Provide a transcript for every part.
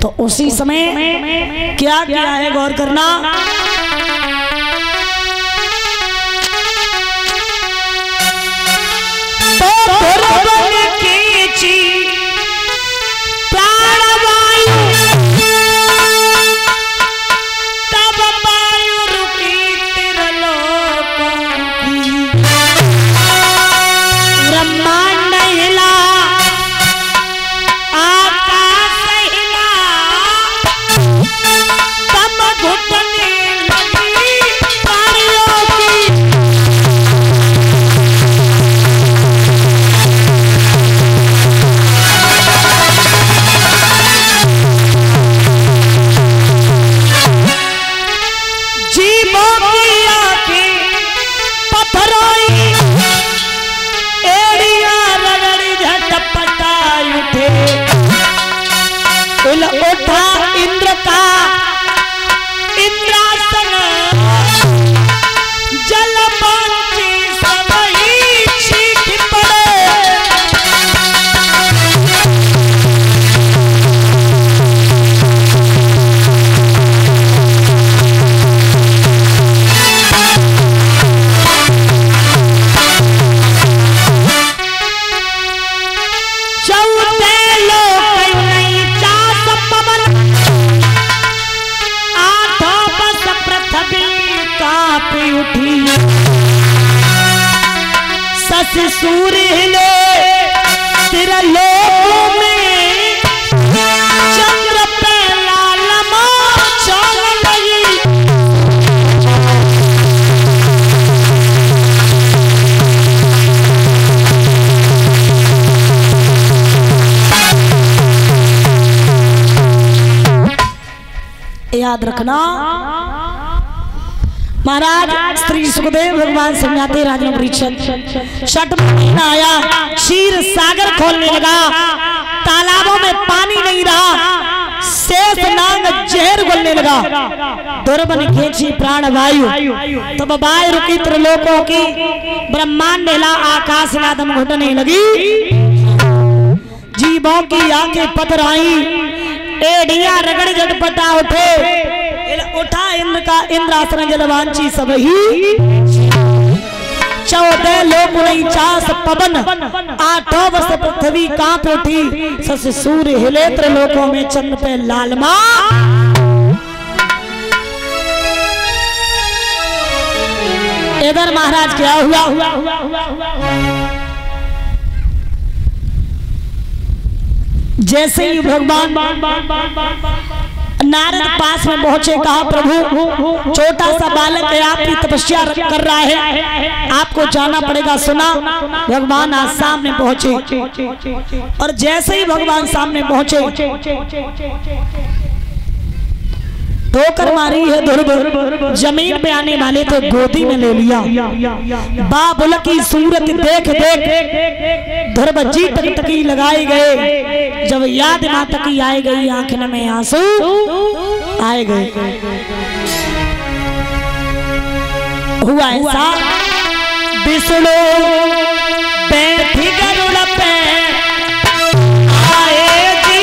तो उसी समय क्या किया है गौर करना। तो उठा इंद्र का इंद्रासन, जल पंची सबही छींक पड़े। सस सूर्य हिले त्रिलोकों में, चंद्र पे लालमा चल गई। याद रखना महाराज श्री सुखदेव भगवान समझाते राजा परीक्षित, छठ महीना आया, क्षीर सागर खोलने लगा, तालाबों में पानी नहीं रहा, शेष नाग जहर घुलने लगा। दुर्बन खींची प्राण वायु, तब वायु रुकी त्रिलोकों की, ब्रह्मांड हिला, आकाश नादम घुटने लगी। जीवों की आंखें पथराई, एड़ियां रगड़ झटपटा उठे। उठा इंद्र का इंद्रासन, जलवांची सबही 14 लोक 49 पवन, 8 वर्ष पृथ्वी कांप उठी। सस सूर्य हिले त्रिलोकों में, चंद्र पे लालमा। इधर महाराज क्या हुआ, जैसे ही भगवान नारद पास में पहुंचे, कहा प्रभु छोटा सा बालक है, आपकी तपस्या कर रहा है, आपको जाना पड़ेगा। सुना, भगवान आज सामने पहुंचे, और जैसे ही भगवान सामने पहुंचे, ठोकर मारी है ध्रुव, जमीन पे आने वाले तो गोदी में ले लिया। बाबुल की सूरत देख देख ध्रुव जी टकटकी लगाए गए। जब याद माता की आए गई, आंखों में आंसू आए गए। हुआ ऐसा, विष्णु बैठी गरुड़ पे आए जी,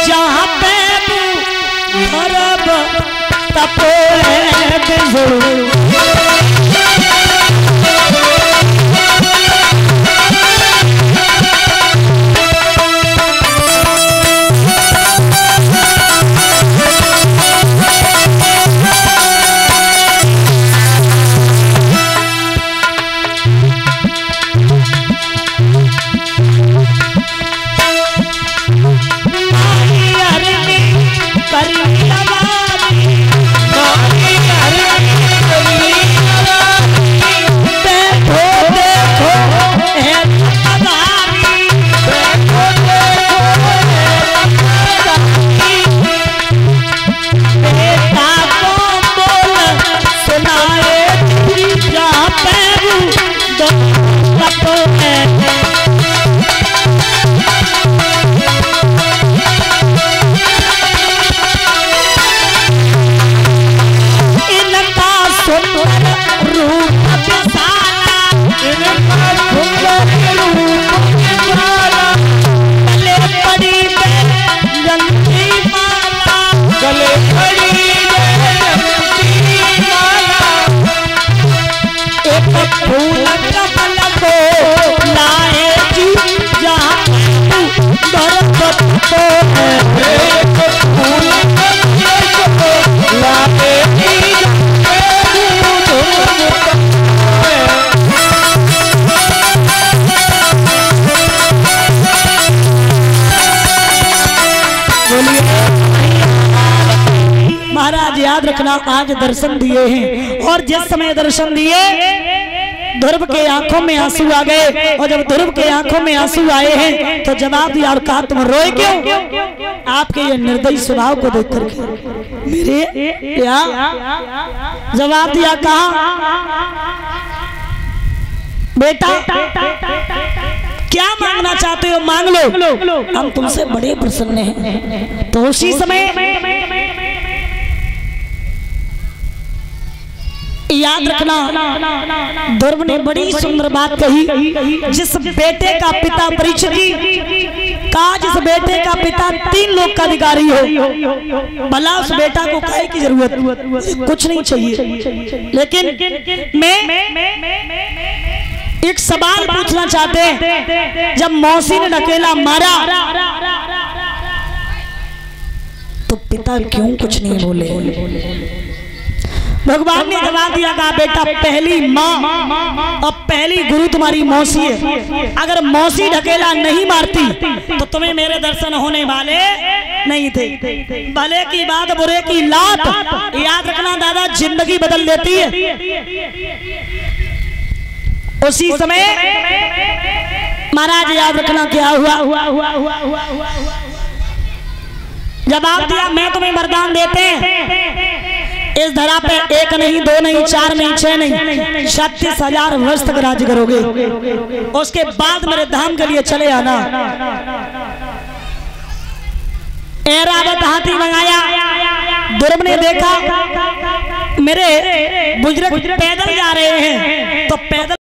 जहाँ पे तपोए विष्णु। Hare महाराज याद रखना, आज दर्शन दिए हैं और जिस समय दर्शन दिए ध्रुव के आंखों में आंसू आ गए, और जब ध्रुव के आंखों में आंसू आए हैं तो जवाब दिया और कहा तुम रोए क्यों? आपके ये निर्दयी स्वभाव को देख करके मेरे या जवाब दिया, कहा बेटा क्या मांगना चाहते हो मांग लो, हम तुमसे बड़े प्रसन्न हैं। तो उसी समय याद रखना, ध्रुव ने बड़ी सुंदर बात कही, जिस बेटे का पिता परीक्षित का, जिस बेटे का पिता 3 लोक का अधिकारी हो, भला उस बेटा को काहे की जरूरत, कुछ नहीं चाहिए। लेकिन मैं एक सवाल पूछना चाहते हैं, जब मौसी ने ढकेला मारा तो पिता क्यों कुछ नहीं बोले? भगवान ने जवाब दिया, कहा बेटा पहली माँ और पहली गुरु तुम्हारी मौसी है। अगर मौसी ढकेला नहीं मारती तो तुम्हें मेरे दर्शन होने वाले नहीं थे। भले की बात बुरे की लात, याद रखना दादा, जिंदगी बदल देती है। उसी समय महाराज याद रखना क्या हुआ, जवाब दिया मैं तुम्हें वरदान देते हैं, इस धरा पे 1 नहीं 2 नहीं 4 नहीं 6 नहीं 36,000 वर्ष तक राज करोगे। उसके बाद मेरे धाम के लिए चले आना। ऐरावत हाथी मंगाया, ध्रुव ने देखा मेरे बुजुर्ग पैदल जा रहे हैं तो पैदल